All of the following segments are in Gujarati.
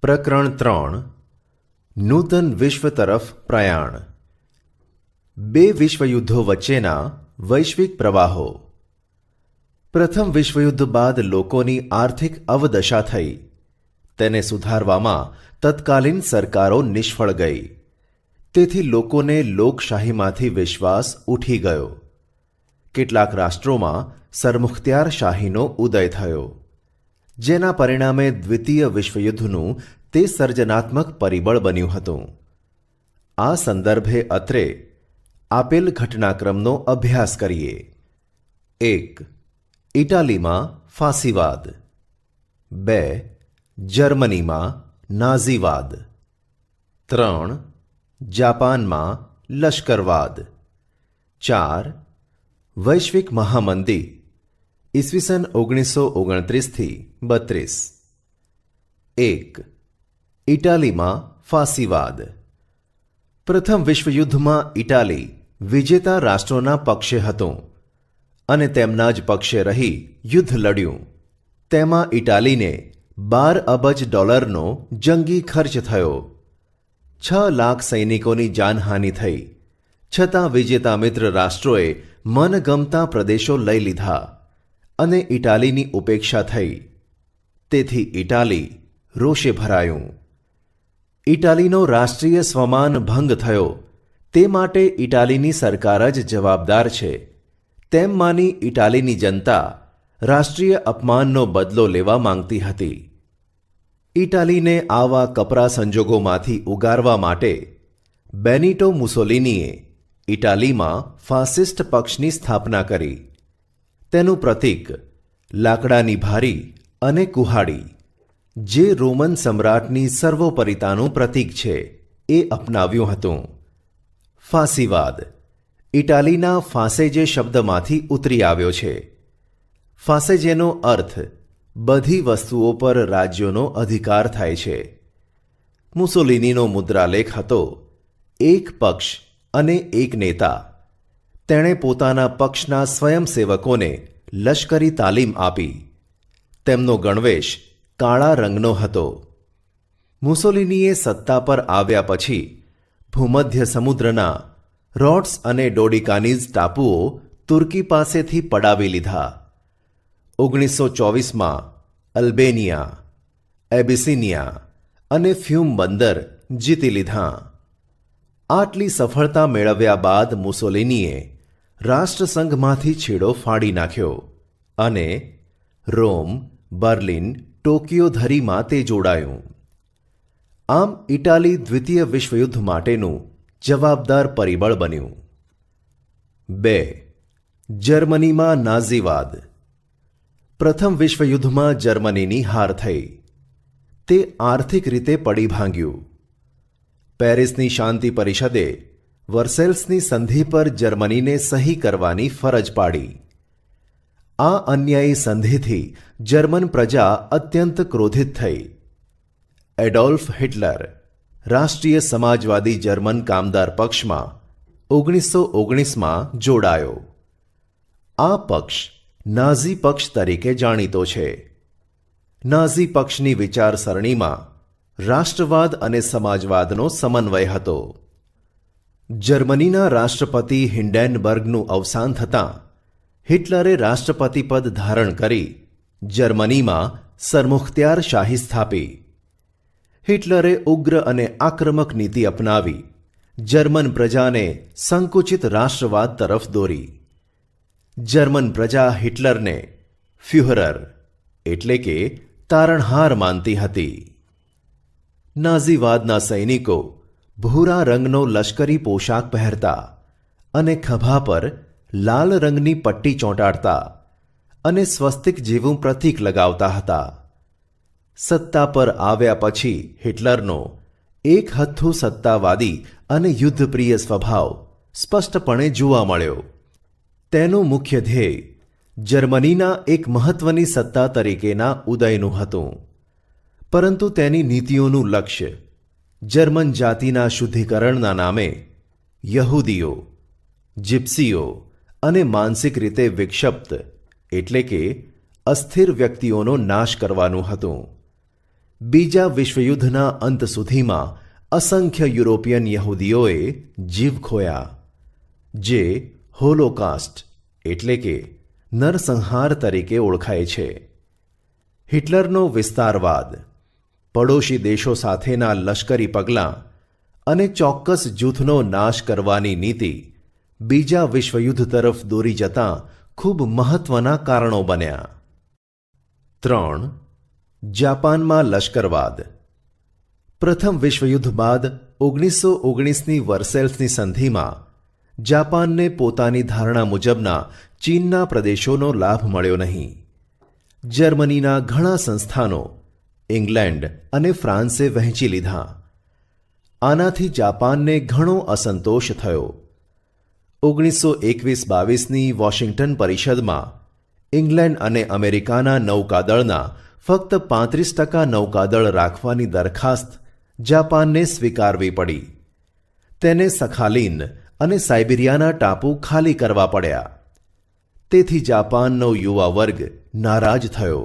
પ્રકરણ 3 નૂતન વિશ્વ તરફ પ્રયાણ. બે વિશ્વયુદ્ધો વચ્ચેના વૈશ્વિક પ્રવાહો. પ્રથમ વિશ્વયુદ્ધ બાદ લોકોની આર્થિક અવદશા થઈ. તેને સુધારવામાં તત્કાલીન સરકારો નિષ્ફળ ગઈ. તેથી લોકોને લોકશાહીમાંથી વિશ્વાસ ઉઠી ગયો. કેટલાક રાષ્ટ્રોમાં સરમુખત્યારશાહીનો ઉદય થયો, જેના પરિણામે દ્વિતીય વિશ્વયુદ્ધનું તે સર્જનાત્મક પરિબળ બન્યું હતું. આ સંદર્ભે અત્રે આપેલ ઘટનાક્રમનો અભ્યાસ કરીએ. 1. ઇટાલીમાં ફાંસીવાદ. 2. જર્મનીમાં નાઝીવાદ. 3. જાપાનમાં લશ્કરવાદ. 4. વૈશ્વિક મહામંદી ઈસવીસન 1929થી 32. 1. ઇટાલીમાં ફાંસીવાદ. પ્રથમ વિશ્વયુદ્ધમાં ઇટાલી વિજેતા રાષ્ટ્રોના પક્ષે હતું અને તેમના જ પક્ષે રહી યુદ્ધ લડ્યું. તેમાં ઇટાલીને $12 અબજ જંગી ખર્ચ થયો. 6 લાખ સૈનિકોની જાનહાનિ થઈ. છતાં વિજેતા મિત્ર રાષ્ટ્રોએ મનગમતા પ્રદેશો લઈ લીધા અને ઇટાલીની ઉપેક્ષા થઈ. તેથી ઇટાલી રોષે ભરાયું. ઇટાલીનો રાષ્ટ્રીય સ્વમાન ભંગ થયો, તે માટે ઇટાલીની સરકાર જ જવાબદાર છે તેમ માની ઇટાલીની જનતા રાષ્ટ્રીય અપમાનનો બદલો લેવા માંગતી હતી. ઇટાલીને આવા કપરા સંજોગોમાંથી ઉગારવા માટે બેનિટો મુસોલિનીએ ઇટાલીમાં ફાસિસ્ટ પક્ષની સ્થાપના કરી. તેનું પ્રતીક લાકડાની ભારી અને કુહાડી, જે રોમન સમ્રાટની સર્વોપરિતાનું પ્રતીક છે, એ અપનાવ્યું હતું. ફાંસીવાદ ઇટાલીના ફાંસેજે શબ્દમાંથી ઉતરી આવ્યો છે. ફાંસેજેનો અર્થ બધી વસ્તુઓ પર રાજ્યોનો અધિકાર થાય છે. મુસોલિનીનો મુદ્રાલેખ હતો એક પક્ષ અને એક નેતા. તેણે પોતાના પક્ષના સ્વયંસેવકોને લશ્કરી તાલીમ આપી. તેમનો ગણવેશ કાળા રંગનો હતો. મુસોલિનીએ સત્તા પર આવ્યા પછી ભૂમધ્ય સમુદ્રના રોડ્સ અને ડોડિકાનીઝ ટાપુઓ તુર્કી પાસેથી પડાવી લીધા. 1924માં અલ્બેનિયા, એબિસિનિયા અને ફ્યુમ બંદર જીતી લીધા. આટલી સફળતા મેળવ્યા બાદ મુસોલિનીએ રાષ્ટ્રસંઘમાંથી છેડો ફાડી નાખ્યો અને રોમ, બર્લિન, ટોકિયો ધરીમાં તે જોડાયું. આમ ઇટાલી દ્વિતીય વિશ્વયુદ્ધ માટેનું જવાબદાર પરિબળ બન્યું. 2. જર્મનીમાં નાઝીવાદ. પ્રથમ વિશ્વયુદ્ધમાં જર્મનીની હાર થઈ. તે આર્થિક રીતે પડી ભાંગ્યું. પેરિસની શાંતિ પરિષદે વર્સેલ્સની સંધિ પર જર્મનીને સહી કરવાની ફરજ પાડી. આ અન્યાયી સંધિથી જર્મન પ્રજા અત્યંત ક્રોધિત થઈ. એડોલ્ફ હિટલર રાષ્ટ્રીય સમાજવાદી જર્મન કામદાર પક્ષમાં 1919માં જોડાયો. આ પક્ષ નાઝી પક્ષ તરીકે જાણીતો છે. નાઝી પક્ષની વિચારસરણીમાં રાષ્ટ્રવાદ અને સમાજવાદનો સમન્વય હતો. જર્મનીના રાષ્ટ્રપતિ હિન્ડેનબર્ગનું અવસાન થતાં હિટલરે રાષ્ટ્રપતિ પદ ધારણ કરી જર્મનીમાં સરમુખત્યારશાહી સ્થાપી. હિટલરે ઉગ્ર અને આક્રમક નીતિ અપનાવી જર્મન પ્રજાને સંકુચિત રાષ્ટ્રવાદ તરફ દોરી. જર્મન પ્રજા હિટલરને ફ્યુહરર એટલે કે તારણહાર માનતી હતી. નાઝીવાદના સૈનિકો ભૂરા રંગનો લશ્કરી પોશાક પહેરતા અને ખભા પર લાલ રંગની પટ્ટી ચોંટાડતા અને સ્વસ્તિક જેવું પ્રતીક લગાવતા હતા. સત્તા પર આવ્યા પછી હિટલરનો એક હથ્થું સત્તાવાદી અને યુદ્ધપ્રિય સ્વભાવ સ્પષ્ટપણે જોવા મળ્યો. તેનું મુખ્ય ધ્યેય જર્મનીના એક મહત્વની સત્તા તરીકેના ઉદયનું હતું, પરંતુ તેની નીતિઓનું લક્ષ્ય જર્મન જાતિના શુદ્ધિકરણના નામે યહૂદીઓ, જીપ્સીઓ અને માનસિક રીતે વિક્ષિપ્ત એટલે કે અસ્થિર વ્યક્તિઓનો નાશ કરવાનું હતું. બીજા વિશ્વયુદ્ધના અંત સુધીમાં અસંખ્ય યુરોપિયન યહૂદીઓએ જીવ ખોયા, જે હોલોકાસ્ટ એટલે કે નરસંહાર તરીકે ઓળખાય છે. હિટલરનો વિસ્તારવાદ, પડોશી દેશો સાથેના લશ્કરી પગલાં અને ચોક્કસ જૂથનો નાશ કરવાની નીતિ બીજા વિશ્વયુદ્ધ તરફ દોરી જતાં ખૂબ મહત્વના કારણો બન્યા. 3. જાપાનમાં લશ્કરવાદ. પ્રથમ વિશ્વયુદ્ધ બાદ 1919ની વર્સેલ્સની સંધિમાં જાપાનને પોતાની ધારણા મુજબના ચીનના પ્રદેશોનો લાભ મળ્યો નહીં. જર્મનીના ઘણા સંસ્થાનો ઇંગ્લેન્ડ અને ફ્રાન્સે વહેંચી લીધા. આનાથી જાપાનને ઘણો અસંતોષ થયો. 1921-22ની વોશિંગ્ટન પરિષદમાં ઇંગ્લેન્ડ અને અમેરિકાના નૌકાદળના ફક્ત 35% નૌકાદળ રાખવાની દરખાસ્ત જાપાનને સ્વીકારવી પડી. તેને સખાલિન અને સાઇબિરિયાના ટાપુ ખાલી કરવા પડ્યા. તેથી જાપાનનો યુવા વર્ગ નારાજ થયો.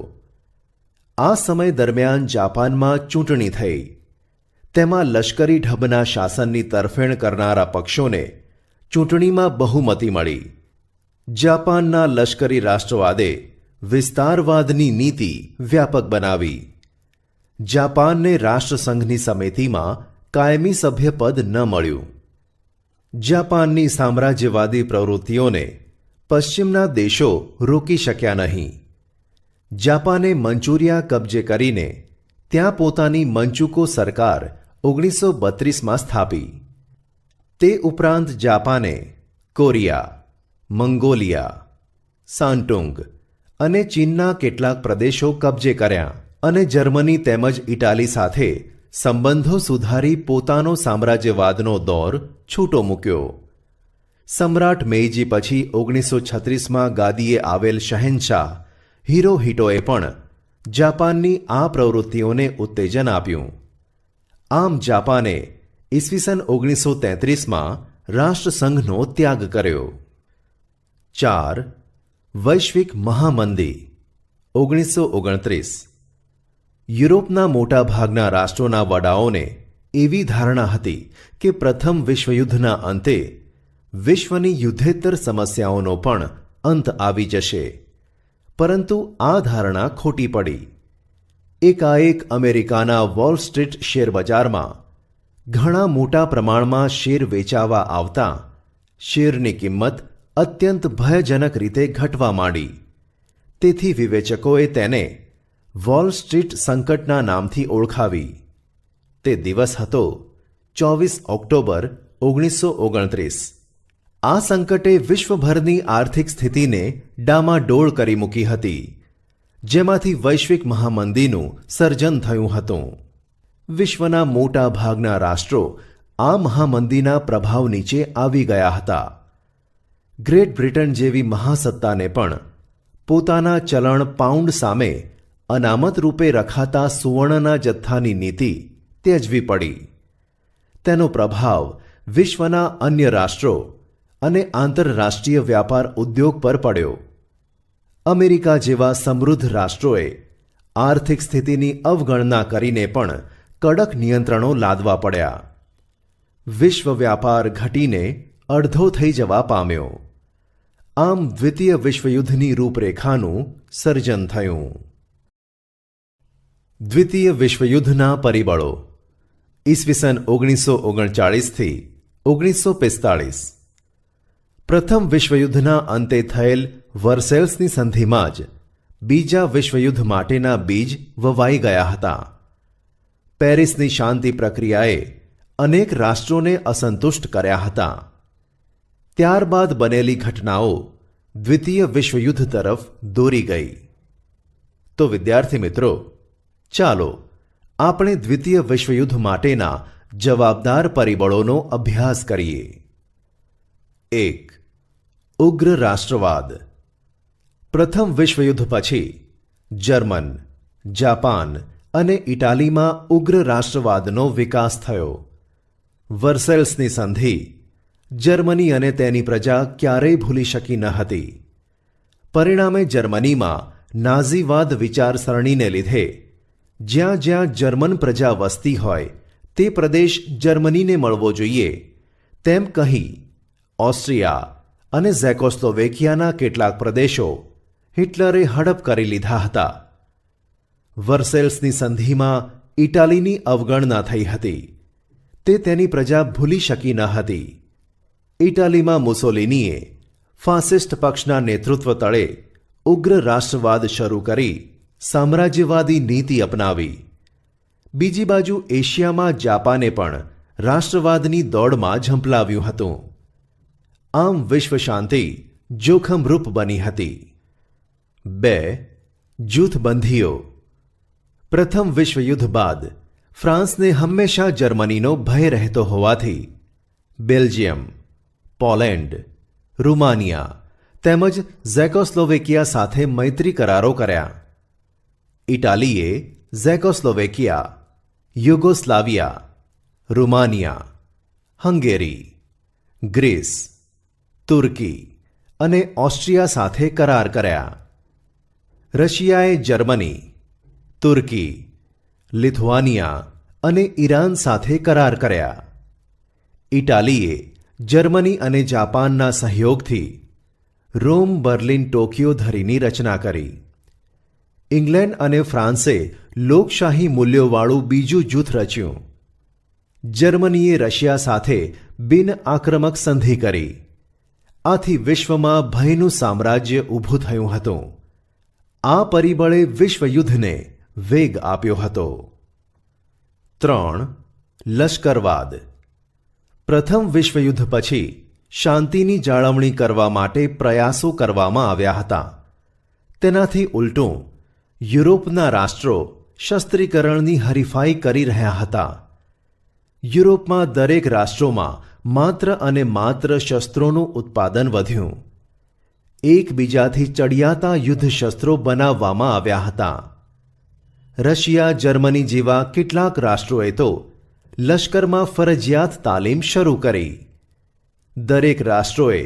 આ સમય દરમિયાન જાપાનમાં ચૂંટણી થઈ. તેમાં લશ્કરી ઢબના શાસનની તરફેણ કરનારા પક્ષોને ચૂંટણીમાં બહુમતી મળી. જાપાનના લશ્કરી રાષ્ટ્રવાદે વિસ્તારવાદની નીતિ વ્યાપક બનાવી. જાપાનને રાષ્ટ્રસંઘની સમિતિમાં કાયમી સભ્યપદ ન મળ્યું. જાપાનની સામ્રાજ્યવાદી પ્રવૃત્તિઓને પશ્ચિમના દેશો રોકી શક્યા નહીં. જાપાને મંચુરિયા કબજે કરીને ત્યાં પોતાની મંચુકો સરકાર 1932માં સ્થાપી. તે ઉપરાંત જાપાને કોરિયા, મંગોલિયા, સાન્ટુંગ અને ચીનના કેટલાક પ્રદેશો કબજે કર્યા અને જર્મની તેમજ ઇટાલી સાથે સંબંધો સુધારી પોતાનો સામ્રાજ્યવાદનો દોર છૂટો મૂક્યો. સમ્રાટ મેઈજી પછી 1936માં ગાદીએ આવેલ શહેનશાહ હિરોહિટોએ પણ જાપાનની આ પ્રવૃત્તિઓને ઉત્તેજન આપ્યું. આમ જાપાને ઈસવીસન 1933માં રાષ્ટ્રસંઘનો ત્યાગ કર્યો. 4. વૈશ્વિક મહામંદી 1929. યુરોપના મોટાભાગના રાષ્ટ્રોના વડાઓને એવી ધારણા હતી કે પ્રથમ વિશ્વયુદ્ધના અંતે વિશ્વની યુદ્ધેતર સમસ્યાઓનો પણ અંત આવી જશે. પરંતુ આ ધારણા ખોટી પડી. એકાએક અમેરિકાના વોલ સ્ટ્રીટ શેરબજારમાં ઘણા મોટા પ્રમાણમાં શેર વેચાવા આવતા શેરની કિંમત અત્યંત ભયજનક રીતે ઘટવા માંડી. તેથી વિવેચકોએ તેને વોલ સ્ટ્રીટ સંકટના નામથી ઓળખાવી. તે દિવસ હતો 24 ઓક્ટોબર 1929. આ સંકટે વિશ્વભરની આર્થિક સ્થિતિને ડામાડોળ કરી મૂકી હતી, જેમાંથી વૈશ્વિક મહામંદીનું સર્જન થયું હતું. વિશ્વના મોટા ભાગના રાષ્ટ્રો આ મહામંદીના પ્રભાવ નીચે આવી ગયા હતા. ગ્રેટ બ્રિટન જેવી મહાસત્તાને પણ પોતાના ચલણ પાઉન્ડ સામે અનામત રૂપે રખાતા સુવર્ણના જથ્થાની નીતિ ત્યજવી પડી. તેનો પ્રભાવ વિશ્વના અન્ય રાષ્ટ્રો અને આંતરરાષ્ટ્રીય વ્યાપાર ઉદ્યોગ પર પડ્યો. અમેરિકા જેવા સમૃદ્ધ રાષ્ટ્રોએ આર્થિક સ્થિતિની અવગણના કરીને પણ કડક નિયંત્રણો લાદવા પડ્યા. વિશ્વ વ્યાપાર ઘટીને અડધો થઈ જવા પામ્યો. આમ દ્વિતીય વિશ્વયુદ્ધની રૂપરેખાનું સર્જન થયું. દ્વિતીય વિશ્વયુદ્ધના પરિબળો ઈસવીસન 1939થી 1945. પ્રથમ વિશ્વયુદ્ધના અંતે થયેલ વર્સેલ્સની સંધિમાં જ બીજા વિશ્વયુદ્ધ માટેના બીજ વવાઈ ગયા હતા. પેરિસની શાંતિ પ્રક્રિયાએ અનેક રાષ્ટ્રોને અસંતુષ્ટ કર્યા હતા. ત્યારબાદ બનેલી ઘટનાઓ દ્વિતીય વિશ્વયુદ્ધ તરફ દોરી ગઈ. તો વિદ્યાર્થી મિત્રો, ચાલો આપણે દ્વિતીય વિશ્વયુદ્ધ માટેના જવાબદાર પરિબળોનો અભ્યાસ કરીએ. 1. ઉગ્ર રાષ્ટ્રવાદ. પ્રથમ વિશ્વયુદ્ધ પછી જર્મન, જાપાન અને ઇટાલીમાં ઉગ્ર રાષ્ટ્રવાદનો વિકાસ થયો. વર્સેલ્સની સંધિ જર્મની અને તેની પ્રજા ક્યારેય ભૂલી શકી ન હતી. પરિણામે જર્મનીમાં નાઝીવાદ વિચારસરણીને લીધે જ્યાં જ્યાં જર્મન પ્રજા વસતી હોય તે પ્રદેશ જર્મનીને મળવો જોઈએ તેમ કહી ઓસ્ટ્રિયા અને ઝેકોસ્લોવેકિયાના કેટલાક પ્રદેશો હિટલરે હડપ કરી લીધા હતા. વર્સેલ્સની સંધિમાં ઇટાલીની અવગણના થઈ હતી. તે તેની પ્રજા ભૂલી શકી ન હતી. ઇટાલીમાં મુસોલિનીએ ફાસિસ્ટ પક્ષના નેતૃત્વ તળે ઉગ્ર રાષ્ટ્રવાદ શરૂ કરી સામ્રાજ્યવાદી નીતિ અપનાવી. બીજી બાજુ એશિયામાં જાપાને પણ રાષ્ટ્રવાદની દોડમાં ઝંપલાવ્યું હતું. આમ વિશ્વ શાંતિ જોખમરૂપ બની હતી. 2. જૂથબંધીઓ. પ્રથમ વિશ્વયુદ્ધ બાદ ફ્રાન્સને હંમેશા જર્મનીનો ભય રહેતો હોવાથી બેલ્જિયમ, પોલેન્ડ, રૂમાનિયા તેમજ ઝેકોસ્લોવેકિયા સાથે મૈત્રી કરારો કર્યા. ઇટાલીએ ઝેકોસ્લોવેકિયા, યુગોસ્લાવિયા, રૂમાનિયા, હંગેરી, ગ્રીસ, તુર્કી અને ઓસ્ટ્રિયા સાથે કરાર કર્યા. રશિયાએ જર્મની, તુર્કી, લિથુઆનિયા અને ઈરાન સાથે કરાર કર્યા. ઇટાલીએ જર્મની અને જાપાનના સહયોગથી રોમ, બર્લિન, ટોકિયો ધરીની રચના કરી. ઇંગ્લેન્ડ અને ફ્રાન્સે લોકશાહી મૂલ્યોવાળું બીજું જૂથ રચ્યું. જર્મનીએ રશિયા સાથે બિન આક્રમક સંધિ કરી. આથી વિશ્વમાં ભયનું સામ્રાજ્ય ઊભું થયું હતું. આ પરિબળે વિશ્વયુદ્ધને વેગ આપ્યો હતો. 3. લશ્કરવાદ. પ્રથમ વિશ્વયુદ્ધ પછી શાંતિની જાળવણી કરવા માટે પ્રયાસો કરવામાં આવ્યા હતા. તેનાથી ઉલટું યુરોપના રાષ્ટ્રો શસ્ત્રીકરણની હરીફાઈ કરી રહ્યા હતા. યુરોપમાં દરેક રાષ્ટ્રોમાં માત્ર અને માત્ર શસ્ત્રોનું ઉત્પાદન વધ્યું. એકબીજાથી ચડિયાતા યુદ્ધ શસ્ત્રો બનાવવામાં આવ્યા હતા. રશિયા, જર્મની જેવા કેટલાક રાષ્ટ્રોએ તો લશ્કરમાં ફરજિયાત તાલીમ શરૂ કરી. દરેક રાષ્ટ્રોએ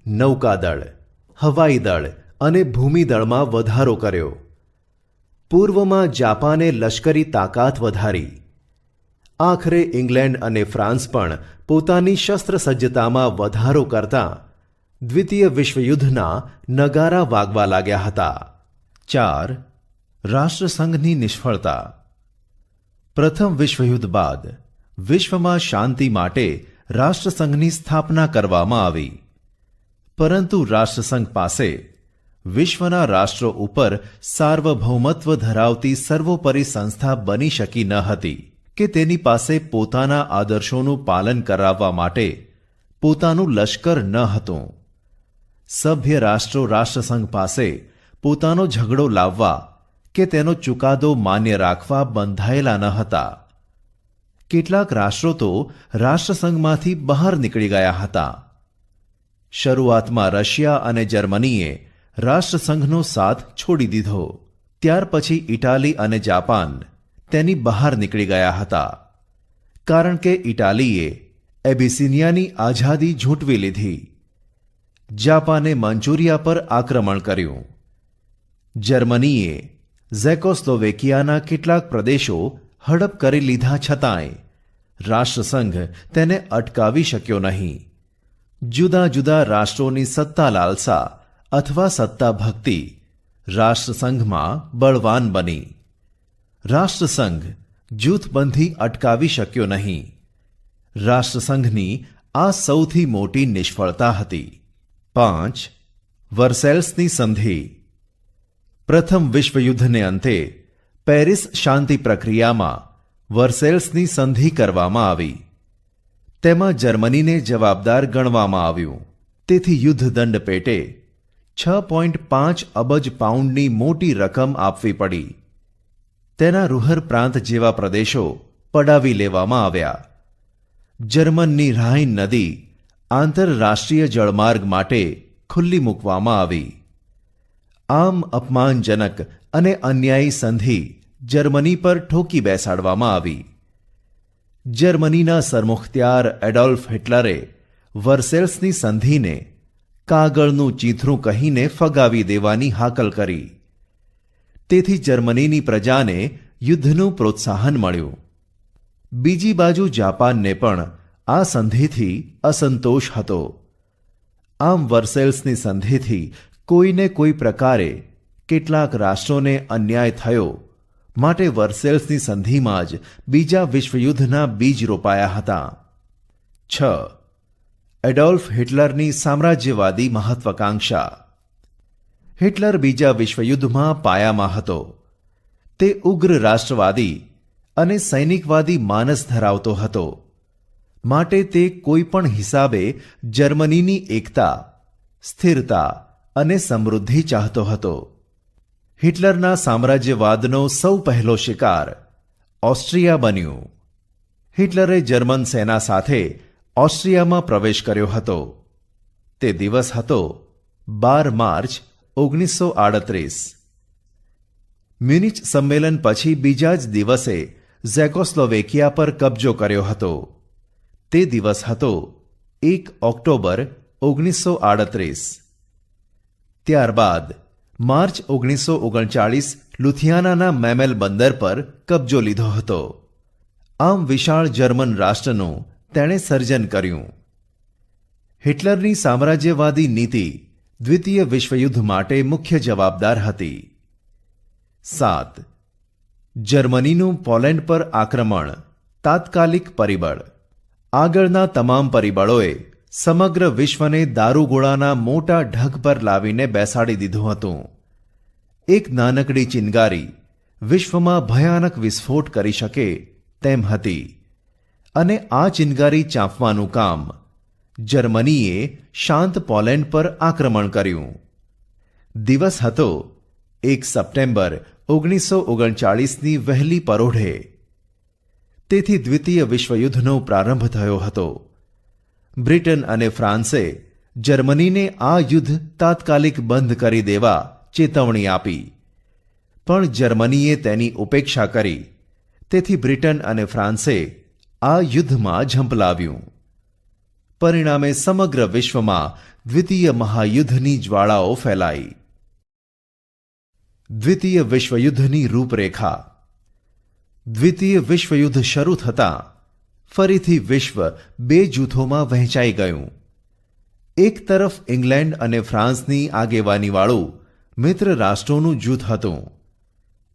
નૌકાદળ, હવાઈ દળ અને ભૂમિદળમાં વધારો કર્યો. પૂર્વમાં જાપાને લશ્કરી તાકાત વધારી. આખરે ઇંગ્લેન્ડ અને ફ્રાન્સ પણ પોતાની શસ્ત્રસજ્જતામાં વધારો કરતા દ્વિતીય વિશ્વયુદ્ધના નગારા વાગવા લાગ્યા હતા. 4. રાષ્ટ્રસંઘની નિષ્ફળતા. પ્રથમ વિશ્વયુદ્ધ બાદ વિશ્વમાં શાંતિ માટે રાષ્ટ્રસંઘની સ્થાપના કરવામાં આવી. પરંતુ રાષ્ટ્રસંઘ પાસે વિશ્વના રાષ્ટ્રો ઉપર સાર્વભૌમત્વ ધરાવતી સર્વોપરી સંસ્થા બની શકી ન હતી કે તેની પાસે પોતાના આદર્શોનું પાલન કરાવવા માટે પોતાનું લશ્કર ન હતું. સભ્ય રાષ્ટ્રો રાષ્ટ્રસંઘ પાસે પોતાનો ઝઘડો લાવવા કે તેનો ચુકાદો માન્ય રાખવા બંધાયેલા ન હતા. કેટલાક રાષ્ટ્રો તો રાષ્ટ્રસંઘમાંથી બહાર નીકળી ગયા હતા. શરૂઆતમાં રશિયા અને જર્મનીએ રાષ્ટ્રસંઘનો સાથ છોડી દીધો. ત્યાર પછી ઇટાલી અને જાપાન તેની બહાર નીકળી ગયા હતા. કારણ કે ઇટાલીએ એબિસિનિયાની આઝાદી ઝૂંટવી લીધી. જાપાને મંચુરિયા પર આક્રમણ કર્યું. જર્મનીએ ઝેકોસ્લોવેકિયાના કેટલાક પ્રદેશો હડપ કરી લીધા છતાંય રાષ્ટ્રસંઘ તેને અટકાવી શક્યો નહીં. જુદા જુદા રાષ્ટ્રોની સત્તા લાલસા અથવા સત્તા ભક્તિ રાષ્ટ્રસંઘમાં બળવાન બની. રાષ્ટ્રસંઘ જૂથબંધી અટકાવી શક્યો નહીં. રાષ્ટ્રસંઘની આ સૌથી મોટી નિષ્ફળતા હતી. 5. વર્સેલ્સની સંધિ. પ્રથમ વિશ્વયુદ્ધને અંતે પેરિસ શાંતિ પ્રક્રિયામાં વર્સેલ્સની સંધિ કરવામાં આવી. તેમાં જર્મનીને જવાબદાર ગણવામાં આવ્યું. તેથી યુદ્ધદંડ પેટે 6.5 અબજ પાઉન્ડની મોટી રકમ આપવી પડી. તેના રૂહર પ્રાંત જેવા પ્રદેશો પડાવી લેવામાં આવ્યા. જર્મનની રાઇન નદી આંતરરાષ્ટ્રીય જળમાર્ગ માટે ખુલ્લી મૂકવામાં આવી. આમ અપમાનજનક અને અન્યાયી સંધિ જર્મની પર ઠોકી બેસાડવામાં આવી. જર્મનીના સરમુખત્યાર એડોલ્ફ હિટલરે વર્સેલ્સની સંધિને કાગળનું ચીથરું કહીને ફગાવી દેવાની હાકલ કરી. તેથી જર્મનીની પ્રજાને યુદ્ધનું પ્રોત્સાહન મળ્યું. બીજી બાજુ જાપાનને પણ આ સંધિથી અસંતોષ હતો. આમ વર્સેલ્સની સંધિથી કોઈને કોઈ પ્રકારે કેટલાક રાષ્ટ્રોને અન્યાય થયો, માટે વર્સેલ્સની સંધિમાં જ બીજા વિશ્વયુદ્ધના બીજ રોપાયા હતા. 6. એડોલ્ફ હિટલરની સામ્રાજ્યવાદી મહત્વાકાંક્ષા. હિટલર બીજા વિશ્વયુદ્ધમાં પાયામાં હતો. તે ઉગ્ર રાષ્ટ્રવાદી અને સૈનિકવાદી માનસ ધરાવતો હતો, માટે તે કોઈ પણ હિસાબે જર્મનીની એકતા, સ્થિરતા અને સમૃદ્ધિ ચાહતો હતો. હિટલરના સામ્રાજ્યવાદનો સૌ પહેલો શિકાર ઓસ્ટ્રિયા બન્યું. હિટલરે જર્મન સેના સાથે ઓસ્ટ્રિયામાં પ્રવેશ કર્યો હતો. તે દિવસ હતો 12 માર્ચ 1938. મ્યુનિચ સંમેલન પછી બીજા જ દિવસે ઝેકોસ્લોવેકિયા પર કબજો કર્યો હતો. તે દિવસ હતો 1 ઓક્ટોબર 1938. ત્યારબાદ માર્ચ 1939 લુથિયાનાના મેમેલ બંદર પર કબજો લીધો હતો. આમ વિશાળ જર્મન રાષ્ટ્રનું તેણે સર્જન કર્યું. હિટલરની સામ્રાજ્યવાદી નીતિ દ્વિતીય વિશ્વયુદ્ધ માટે મુખ્ય જવાબદાર હતી. 7. જર્મનીનું પોલેન્ડ પર આક્રમણ તાત્કાલિક પરિબળ. આગળના તમામ પરિબળોએ સમગ્ર વિશ્વને દારૂગોળાના મોટા ઢગ પર લાવીને બેસાડી દીધું હતું. એક નાનકડી ચિનગારી વિશ્વમાં ભયાનક વિસ્ફોટ કરી શકે તેમ હતી, અને આ ચિનગારી ચાંપવાનું કામ જર્મનીએ શાંત પોલેન્ડ પર આક્રમણ કર્યું. દિવસ હતો 1 સપ્ટેમ્બર 1939ની વહેલી પરોઢે. તેથી દ્વિતીય વિશ્વયુદ્ધનો પ્રારંભ થયો હતો. બ્રિટન અને ફ્રાન્સે જર્મનીને આ યુદ્ધ તાત્કાલિક બંધ કરી દેવા ચેતવણી આપી, પણ જર્મનીએ તેની ઉપેક્ષા કરી. તેથી બ્રિટન અને ફ્રાન્સે આ યુદ્ધમાં ઝંપલાવ્યું. પરિણામે સમગ્ર વિશ્વમાં દ્વિતીય મહાયુદ્ધની જ્વાળાઓ ફેલાઈ. દ્વિતીય વિશ્વયુદ્ધની રૂપરેખા. દ્વિતીય વિશ્વયુદ્ધ શરૂ થતાં ફરીથી વિશ્વ બે જૂથોમાં વહેંચાઈ ગયું. એક તરફ ઇંગ્લેન્ડ અને ફ્રાન્સની આગેવાનીવાળું મિત્ર રાષ્ટ્રોનું જૂથ હતું.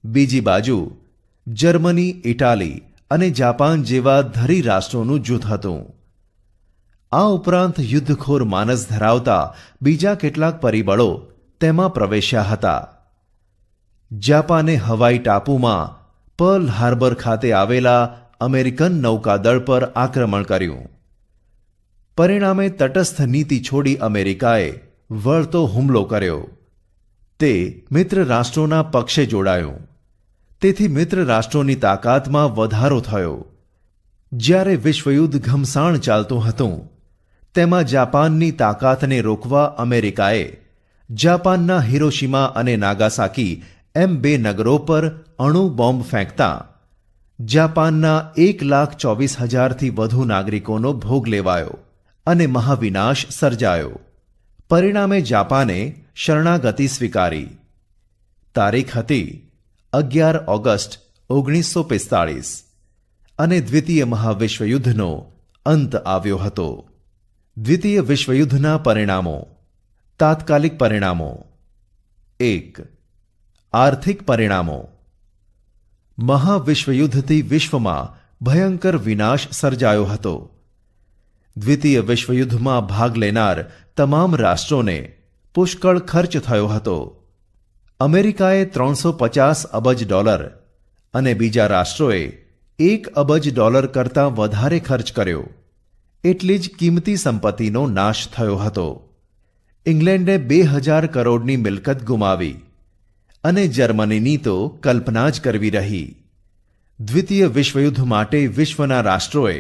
બીજી બાજુ જર્મની, ઇટાલી અને જાપાન જેવા ધરી રાષ્ટ્રોનું જૂથ હતું. આ ઉપરાંત યુદ્ધખોર માનસ ધરાવતા બીજા કેટલાક પરિબળો તેમાં પ્રવેશ્યા હતા. જાપાને હવાઈ ટાપુમાં પર્લ હાર્બર ખાતે આવેલા અમેરિકન નૌકાદળ પર આક્રમણ કર્યું. પરિણામે તટસ્થ નીતિ છોડી અમેરિકાએ વળતો હુમલો કર્યો. તે મિત્ર રાષ્ટ્રોના પક્ષે જોડાયું. તેથી મિત્ર રાષ્ટ્રોની તાકાતમાં વધારો થયો. જ્યારે વિશ્વયુદ્ધ ઘમસાણ ચાલતું હતું, તેમાં જાપાનની તાકાતને રોકવા અમેરિકાએ જાપાનના હિરોશિમા અને નાગાસાકી એમ બે નગરો પર અણુ બોમ્બ ફેંકતા જાપાનના 1,24,000થી વધુ નાગરિકોનો ભોગ લેવાયો અને મહાવિનાશ સર્જાયો. પરિણામે જાપાને શરણાગતિ સ્વીકારી. તારીખ હતી 11 ઓગસ્ટ 1945 અને દ્વિતીય મહાવિશ્વયુદ્ધનો અંત આવ્યો હતો. દ્વિતીય વિશ્વયુદ્ધના પરિણામો. તાત્કાલિક પરિણામો. 1. આર્થિક પરિણામો. મહાવિશ્વયુદ્ધથી વિશ્વમાં ભયંકર વિનાશ સર્જાયો હતો. દ્વિતીય વિશ્વયુદ્ધમાં ભાગ લેનાર તમામ રાષ્ટ્રોને પુષ્કળ ખર્ચ થયો હતો. અમેરિકાએ $350 અબજ અને બીજા રાષ્ટ્રોએ $1 અબજ કરતાં વધારે ખર્ચ કર્યો. એટલી જ કિંમતી સંપત્તિનો નાશ થયો હતો. ઇંગ્લેન્ડે 2,000 કરોડની મિલકત ગુમાવી અને જર્મનીની તો કલ્પના જ કરવી રહી. દ્વિતીય વિશ્વયુદ્ધ માટે વિશ્વના રાષ્ટ્રોએ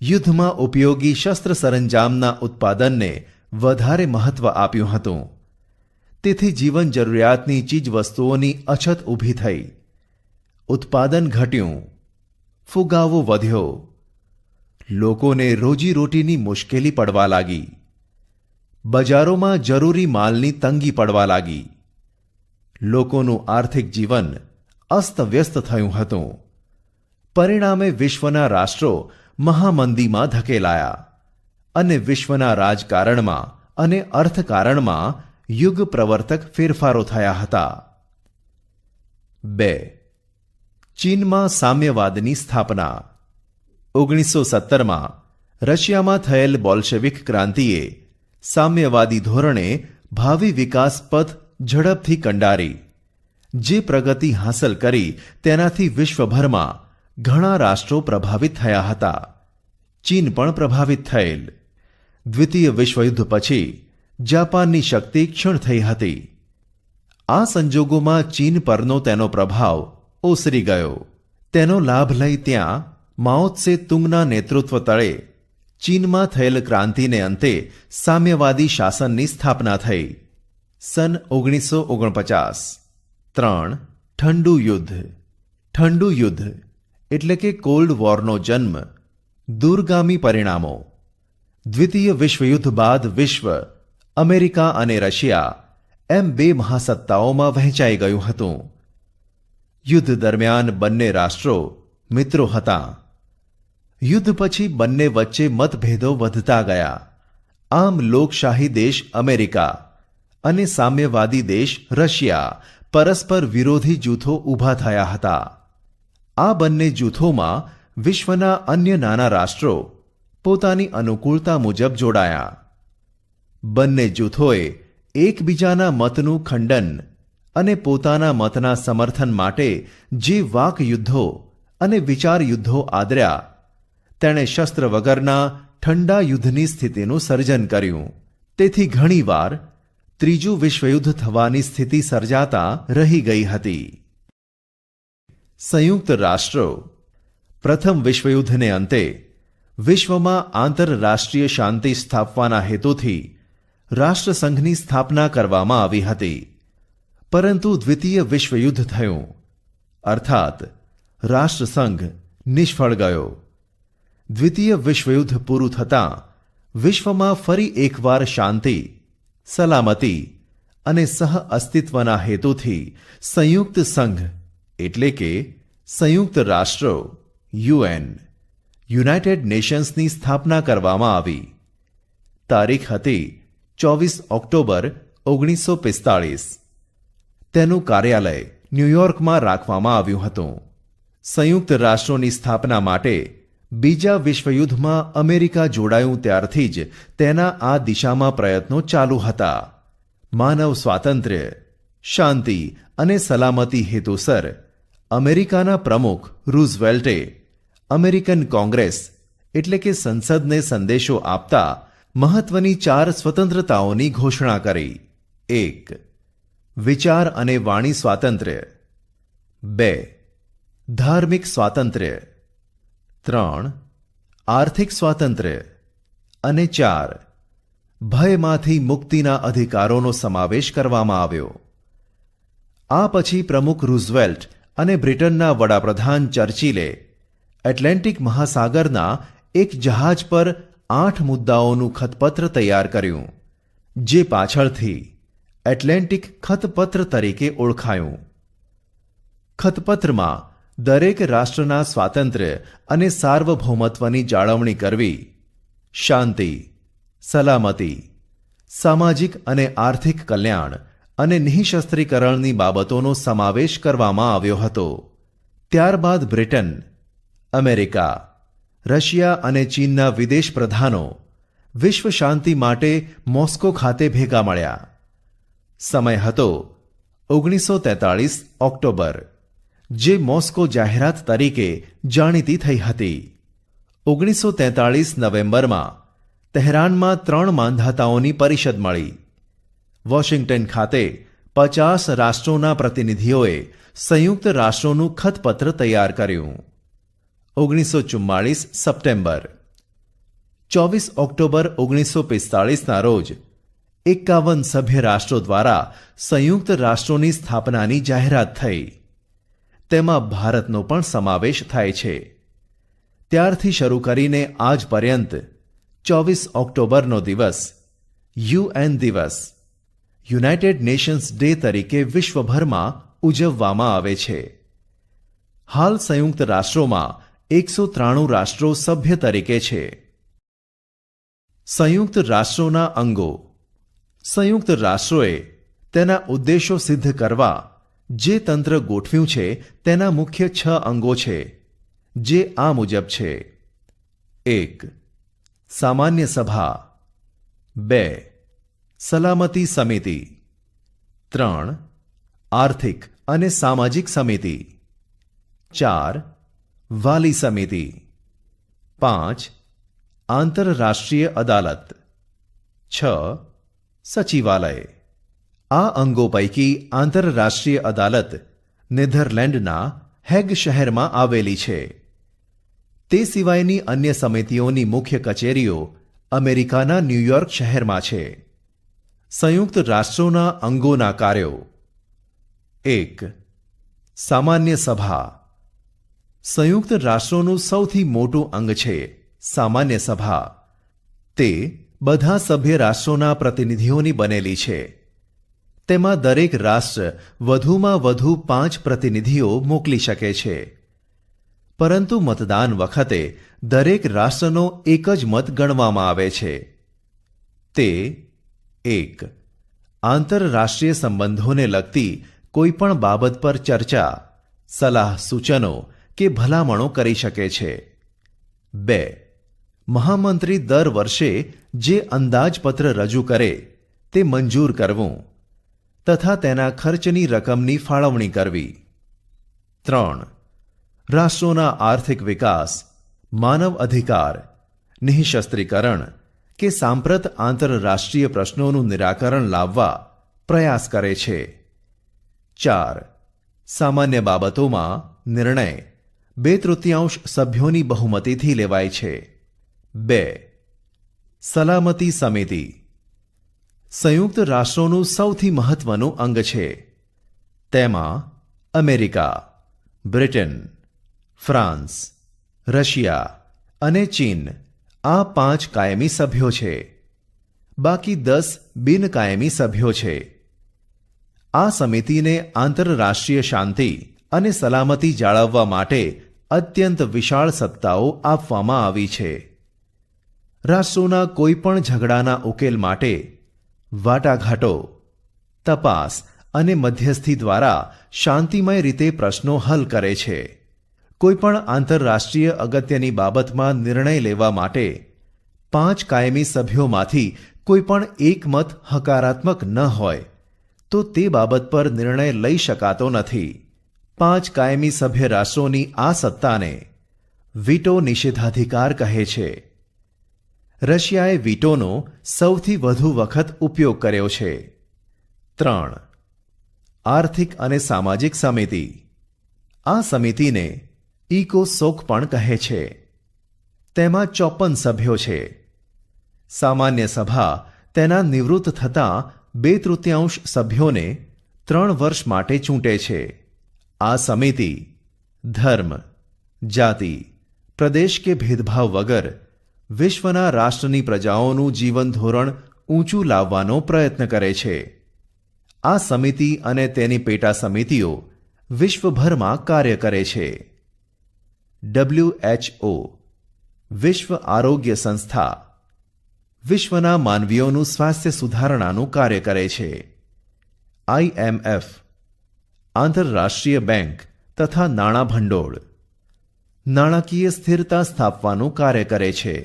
યુદ્ધમાં ઉપયોગી શસ્ત્ર સરંજામના ઉત્પાદનને વધારે મહત્વ આપ્યું હતું. તેથી જીવન જરૂરિયાતની ચીજવસ્તુઓની અછત ઊભી થઈ. ઉત્પાદન ઘટ્યું. ફુગાવો વધ્યો. લોકોને રોજીરોટીની મુશ્કેલી પડવા લાગી. બજારોમાં જરૂરી માલની તંગી પડવા લાગી. લોકોનું આર્થિક જીવન અસ્તવ્યસ્ત થયું હતું. પરિણામે વિશ્વના રાષ્ટ્રો મહામંદીમાં ધકેલાયા અને વિશ્વના રાજકારણમાં અને અર્થકારણમાં યુગ પ્રવર્તક ફેરફારો થયા હતા. 2. ચીનમાં સામ્યવાદની સ્થાપના. 1917માં રશિયામાં થયેલ બોલ્શેવિક ક્રાંતિએ સામ્યવાદી ધોરણે ભાવિ વિકાસ પથ ઝડપથી કંડારી. જે પ્રગતિ હાંસલ કરી તેનાથી વિશ્વભરમાં ઘણા રાષ્ટ્રો પ્રભાવિત થયા હતા. ચીન પણ પ્રભાવિત થયેલ. દ્વિતીય વિશ્વયુદ્ધ પછી જાપાનની શક્તિ ક્ષણ થઈ હતી. આ સંજોગોમાં ચીન પરનો તેનો પ્રભાવ ઓસરી ગયો. તેનો લાભ લઈ ત્યાં માઓ ત્સે તુંગના નેતૃત્વ તળે ચીનમાં થયેલ ક્રાંતિને અંતે સામ્યવાદી શાસનની સ્થાપના થઈ. સન 1949. 3. ઠંડુ યુદ્ધ. ઠંડુ યુદ્ધ એટલે કે કોલ્ડ વોરનો જન્મ. દૂરગામી પરિણામો. દ્વિતીય વિશ્વયુદ્ધ બાદ વિશ્વ અમેરિકા અને રશિયા એમ બે મહાસત્તાઓમાં વહેંચાઈ ગયું હતું. યુદ્ધ દરમિયાન બંને રાષ્ટ્રો મિત્રો હતા. યુદ્ધ પછી બંને વચ્ચે મતભેદો વધતા ગયા. આમ લોકશાહી દેશ અમેરિકા અને સામ્યવાદી દેશ રશિયા પરસ્પર વિરોધી જૂથો ઊભા થયા હતા. આ બંને જૂથોમાં વિશ્વના અન્ય નાના રાષ્ટ્રો પોતાની અનુકૂળતા મુજબ જોડાયા. બંને જૂથોએ એકબીજાના મતનું ખંડન અને પોતાના મતના સમર્થન માટે જે વાક યુદ્ધો અને વિચાર યુદ્ધો આદર્યા તેણે શસ્ત્ર વગરના ઠંડા યુદ્ધની સ્થિતિનું સર્જન કર્યું. તેથી ઘણીવાર ત્રીજું વિશ્વયુદ્ધ થવાની સ્થિતિ સર્જાતા રહી ગઈ હતી. સંયુક્ત રાષ્ટ્રો. પ્રથમ વિશ્વયુદ્ધને અંતે વિશ્વમાં આંતરરાષ્ટ્રીય શાંતિ સ્થાપવાના હેતુથી રાષ્ટ્રસંઘની સ્થાપના કરવામાં આવી હતી. પરંતુ દ્વિતીય વિશ્વયુદ્ધ થયું, અર્થાત રાષ્ટ્રસંઘ નિષ્ફળ ગયો. દ્વિતીય વિશ્વયુદ્ધ પૂરું થતાં વિશ્વમાં ફરી એકવાર શાંતિ, સલામતી અને સહ અસ્તિત્વના હેતુથી સંયુક્ત સંઘ એટલે કે સંયુક્ત રાષ્ટ્રો યુએન યુનાઇટેડ નેશન્સની સ્થાપના કરવામાં આવી. તારીખ હતી 24 ઓક્ટોબર 1945. તેનું કાર્યાલય ન્યૂયોર્કમાં રાખવામાં આવ્યું હતું. સંયુક્ત રાષ્ટ્રોની સ્થાપના માટે બીજા વિશ્વયુદ્ધમાં અમેરિકા જોડાયું ત્યારથી જ તેના આ દિશામાં પ્રયત્નો ચાલુ હતા. માનવ સ્વાતંત્ર્ય, શાંતિ અને સલામતી હેતુસર અમેરિકાના પ્રમુખ રૂઝવેલ્ટે અમેરિકન કોંગ્રેસ એટલે કે સંસદને સંદેશો આપતા મહત્વની 4 સ્વતંત્રતાઓની ઘોષણા કરી. 1. વિચાર અને વાણી સ્વાતંત્ર્ય. 2. ધાર્મિક સ્વાતંત્ર્ય. 3. આર્થિક સ્વાતંત્ર્ય. અને 4. ભયમાંથી મુક્તિના અધિકારોનો સમાવેશ કરવામાં આવ્યો. આ પછી પ્રમુખ રૂઝવેલ્ટ અને બ્રિટનના વડાપ્રધાન ચર્ચિલે એટલાન્ટિક મહાસાગરના એક જહાજ પર 8 મુદ્દાઓનું ખતપત્ર તૈયાર કર્યું, જે પાછળથી એટલાન્ટિક ખતપત્ર તરીકે ઓળખાયું. ખતપત્રમાં દરેક રાષ્ટ્રના સ્વાતંત્ર્ય અને સાર્વભૌમત્વની જાળવણી કરવી, શાંતિ, સલામતી, સામાજિક અને આર્થિક કલ્યાણ અને નિઃશસ્ત્રીકરણની બાબતોનો સમાવેશ કરવામાં આવ્યો હતો. ત્યારબાદ બ્રિટન, અમેરિકા, રશિયા અને ચીનના વિદેશ પ્રધાનો વિશ્વ શાંતિ માટે મોસ્કો ખાતે ભેગા મળ્યા. સમય હતો 1943 ઓક્ટોબર, જે મોસ્કો જાહેરાત તરીકે જાણીતી થઈ હતી. 1943 નવેમ્બરમાં તહેરાનમાં 3 માંધાતાઓની પરિષદ મળી. વોશિંગ્ટન ખાતે 50 રાષ્ટ્રોના પ્રતિનિધિઓએ સંયુક્ત રાષ્ટ્રોનું ખતપત્ર તૈયાર કર્યું. 1944 સપ્ટેમ્બર. 24 ઓક્ટોબર 1945ના રોજ 51 સભ્ય રાષ્ટ્રો દ્વારા સંયુક્ત રાષ્ટ્રોની સ્થાપનાની જાહેરાત થઈ. તેમાં ભારતનો પણ સમાવેશ થાય છે. ત્યારથી શરૂ કરીને આજ પર્યંત 24 ઓક્ટોબરનો દિવસ યુએન દિવસ, યુનાઇટેડ નેશન્સ ડે તરીકે વિશ્વભરમાં ઉજવવામાં આવે છે. હાલ સંયુક્ત રાષ્ટ્રોમાં 193 રાષ્ટ્રો સભ્ય તરીકે છે. સંયુક્ત રાષ્ટ્રોના અંગો. સંયુક્ત રાષ્ટ્રોએ તેના ઉદ્દેશો સિદ્ધ કરવા જે તંત્ર ગોઠવ્યું છે તેના મુખ્ય 6 અંગો છે, જે આ મુજબ છે: 1. સામાન્ય સભા. 2. સલામતી સમિતિ. 3. આર્થિક અને સામાજિક સમિતિ. 4. વાલી સમિતિ. 5. આંતરરાષ્ટ્રીય અદાલત. 6. સચિવાલય. આ અંગો પૈકી આંતરરાષ્ટ્રીય અદાલત નેધરલેન્ડના હેગ શહેરમાં આવેલી છે. તે સિવાયની અન્ય સમિતિઓની મુખ્ય કચેરીઓ અમેરિકાના ન્યૂયોર્ક શહેરમાં છે. સંયુક્ત રાષ્ટ્રોના અંગોના કાર્યો. 1. સામાન્ય સભા. સંયુક્ત રાષ્ટ્રોનું સૌથી મોટું અંગ છે સામાન્ય સભા. તે બધા સભ્ય રાષ્ટ્રોના પ્રતિનિધિઓની બનેલી છે. તેમાં દરેક રાષ્ટ્ર વધુમાં વધુ 5 પ્રતિનિધિઓ મોકલી શકે છે. પરંતુ મતદાન વખતે દરેક રાષ્ટ્રનો એક જ મત ગણવામાં આવે છે. તે 1. આંતરરાષ્ટ્રીય સંબંધોને લગતી કોઈ પણ બાબત પર ચર્ચા, સલાહ સૂચનો કે ભલામણો કરી શકે છે. 2. મહામંત્રી દર વર્ષે જે અંદાજપત્ર રજૂ કરે તે મંજૂર કરવું તથા તેના ખર્ચની રકમની ફાળવણી કરવી. 3. રાષ્ટ્રોના આર્થિક વિકાસ, માનવ અધિકાર, નિઃશસ્ત્રીકરણ કે સાંપ્રત આંતરરાષ્ટ્રીય પ્રશ્નોનું નિરાકરણ લાવવા પ્રયાસ કરે છે. 4. સામાન્ય બાબતોમાં નિર્ણય 2/3 સભ્યોની બહુમતીથી લેવાય છે. 2. સલામતી સમિતિ. સંયુક્ત રાષ્ટ્રોનું સૌથી મહત્વનું અંગ છે. તેમાં અમેરિકા, બ્રિટન, ફ્રાન્સ, રશિયા અને ચીન આ 5 કાયમી સભ્યો છે. બાકી 10 બિનકાયમી સભ્યો છે. આ સમિતિને આંતરરાષ્ટ્રીય શાંતિ અને સલામતી જાળવવા માટે અત્યંત વિશાળ સત્તાઓ આપવામાં આવી છે. રાષ્ટ્રોના કોઈપણ ઝઘડાના ઉકેલ માટે વાટાઘાટો, તપાસ અને મધ્યસ્થી દ્વારા શાંતિમય રીતે પ્રશ્નો હલ કરે છે. કોઈપણ આંતરરાષ્ટ્રીય અગત્યની બાબતમાં નિર્ણય લેવા માટે 5 કાયમી સભ્યોમાંથી કોઈપણ એક મત હકારાત્મક ન હોય તો તે બાબત પર નિર્ણય લઈ શકાતો નથી. 5 કાયમી સભ્ય રાષ્ટ્રોની આ સત્તાને વીટો નિષેધાધિકાર કહે છે. રશિયાએ વીટોનો સૌથી વધુ વખત ઉપયોગ કર્યો છે. 3. આર્થિક અને સામાજિક સમિતિ. આ સમિતિને ઇકોસોક પણ કહે છે. તેમાં 54 સભ્યો છે. સામાન્ય સભા તેના નિવૃત્ત થતાં 2/3 સભ્યોને 3 વર્ષ માટે ચૂંટે છે. આ સમિતિ ધર્મ, જાતિ, પ્રદેશ કે ભેદભાવ વગર વિશ્વના રાષ્ટ્રની પ્રજાઓનું જીવન ધોરણ ઊંચું લાવવાનો પ્રયત્ન કરે છે. આ સમિતિ અને તેની પેટા સમિતિઓ વિશ્વભરમાં કાર્ય કરે છે. WHO વિશ્વ આરોગ્ય સંસ્થા વિશ્વના માનવીઓનું સ્વાસ્થ્ય સુધારણાનું કાર્ય કરે છે. IMF આંતરરાષ્ટ્રીય બેંક તથા નાણાં ભંડોળ નાણાકીય સ્થિરતા સ્થાપવાનું કાર્ય કરે છે.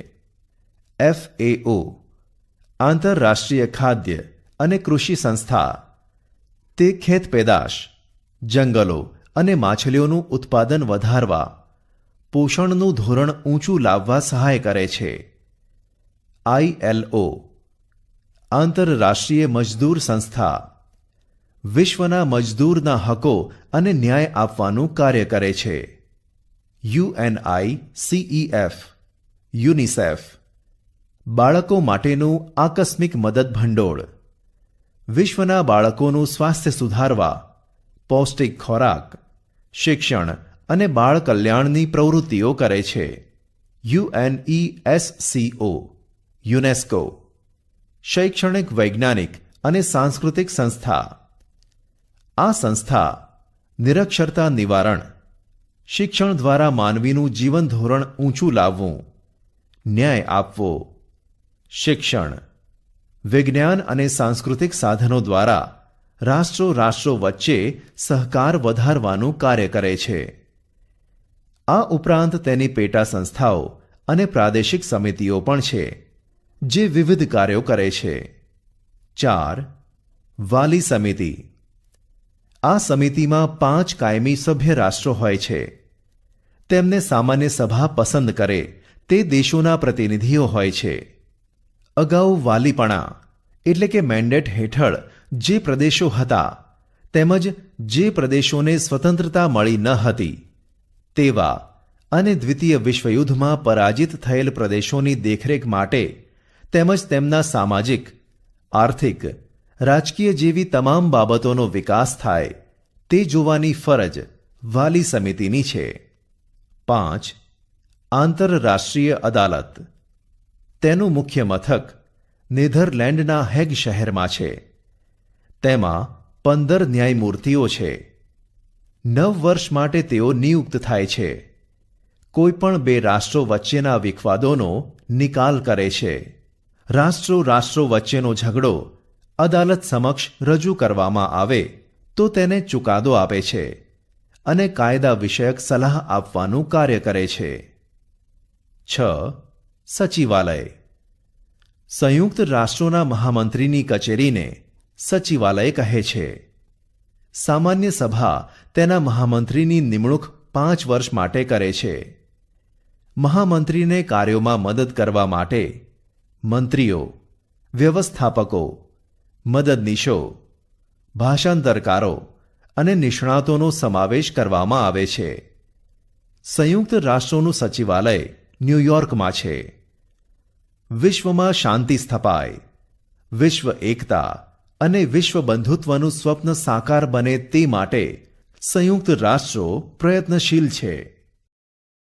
FAO આંતરરાષ્ટ્રીય ખાદ્ય અને કૃષિ સંસ્થા તે ખેત પેદાશ, જંગલો અને માછલીઓનું ઉત્પાદન વધારવા, પોષણનું ધોરણ ઊંચું લાવવા સહાય કરે છે. ILO આંતરરાષ્ટ્રીય મજદૂર સંસ્થા વિશ્વના મજદૂરના હકો અને ન્યાય આપવાનું કાર્ય કરે છે. UNICEF યુનિસેફ બાળકો માટેનું આકસ્મિક મદદ ભંડોળ વિશ્વના બાળકોનું સ્વાસ્થ્ય સુધારવા, પૌષ્ટિક ખોરાક, શિક્ષણ અને બાળ કલ્યાણની પ્રવૃત્તિઓ કરે છે. UNESCO યુનેસ્કો શૈક્ષણિક, વૈજ્ઞાનિક અને સાંસ્કૃતિક સંસ્થા. આ સંસ્થા નિરક્ષરતા નિવારણ, શિક્ષણ દ્વારા માનવીનું જીવન ધોરણ ઊંચું લાવવું, ન્યાય આપવો. શિક્ષણ વિજ્ઞાન અને સાંસ્કૃતિક સાધનો દ્વારા રાષ્ટ્રો વચ્ચે સહકાર વધારવાનું કાર્ય કરે છે. આ ઉપરાંત તેની પેટા સંસ્થાઓ અને પ્રાદેશિક સમિતિઓ પણ છે, જે વિવિધ કાર્યો કરે છે. 4. વાલી સમિતિ. આ સમિતિમાં 5 કાયમી સભ્ય રાષ્ટ્રો હોય છે. તેમને સામાન્ય સભા પસંદ કરે તે દેશોના પ્રતિનિધિઓ હોય છે. અગાઉ વાલીપણા એટલે કે મેન્ડેટ હેઠળ જે પ્રદેશો હતા તેમજ જે પ્રદેશોને સ્વતંત્રતા મળી ન હતી તેવા અને દ્વિતીય વિશ્વયુદ્ધમાં પરાજિત થયેલ પ્રદેશોની દેખરેખ માટે તેમજ તેમના સામાજિક, આર્થિક, રાજકીય જેવી તમામ બાબતોનો વિકાસ થાય તે જોવાની ફરજ વાલી સમિતિની છે. 5. આંતરરાષ્ટ્રીય અદાલત. તેનું મુખ્ય મથક નેધરલેન્ડના હેગ શહેરમાં છે. તેમાં 15 ન્યાયમૂર્તિઓ છે. 9 વર્ષ માટે તેઓ નિયુક્ત થાય છે. કોઈપણ 2 રાષ્ટ્રો વચ્ચેના વિખવાદોનો નિકાલ કરે છે. રાષ્ટ્રો વચ્ચેનો ઝઘડો અદાલત સમક્ષ રજૂ કરવામાં આવે તો તેને ચુકાદો આપે છે અને કાયદા વિષયક સલાહ આપવાનું કાર્ય કરે છે. 6. સચિવાલય. સંયુક્ત રાષ્ટ્રોના મહામંત્રીની કચેરીને સચિવાલય કહે છે. સામાન્ય સભા તેના મહામંત્રીની નિમણૂક 5 વર્ષ માટે કરે છે. મહામંત્રીને કાર્યોમાં મદદ કરવા માટે મંત્રીઓ, વ્યવસ્થાપકો, મદદનીશો, ભાષાંતરકારો અને નિષ્ણાતોનો સમાવેશ કરવામાં આવે છે. સંયુક્ત રાષ્ટ્રોનું સચિવાલય ન્યૂયોર્કમાં છે. વિશ્વમાં શાંતિ સ્થપાય, વિશ્વ એકતા અને વિશ્વ બંધુત્વનું સ્વપ્ન સાકાર બને તે માટે સંયુક્ત રાષ્ટ્રો પ્રયત્નશીલ છે.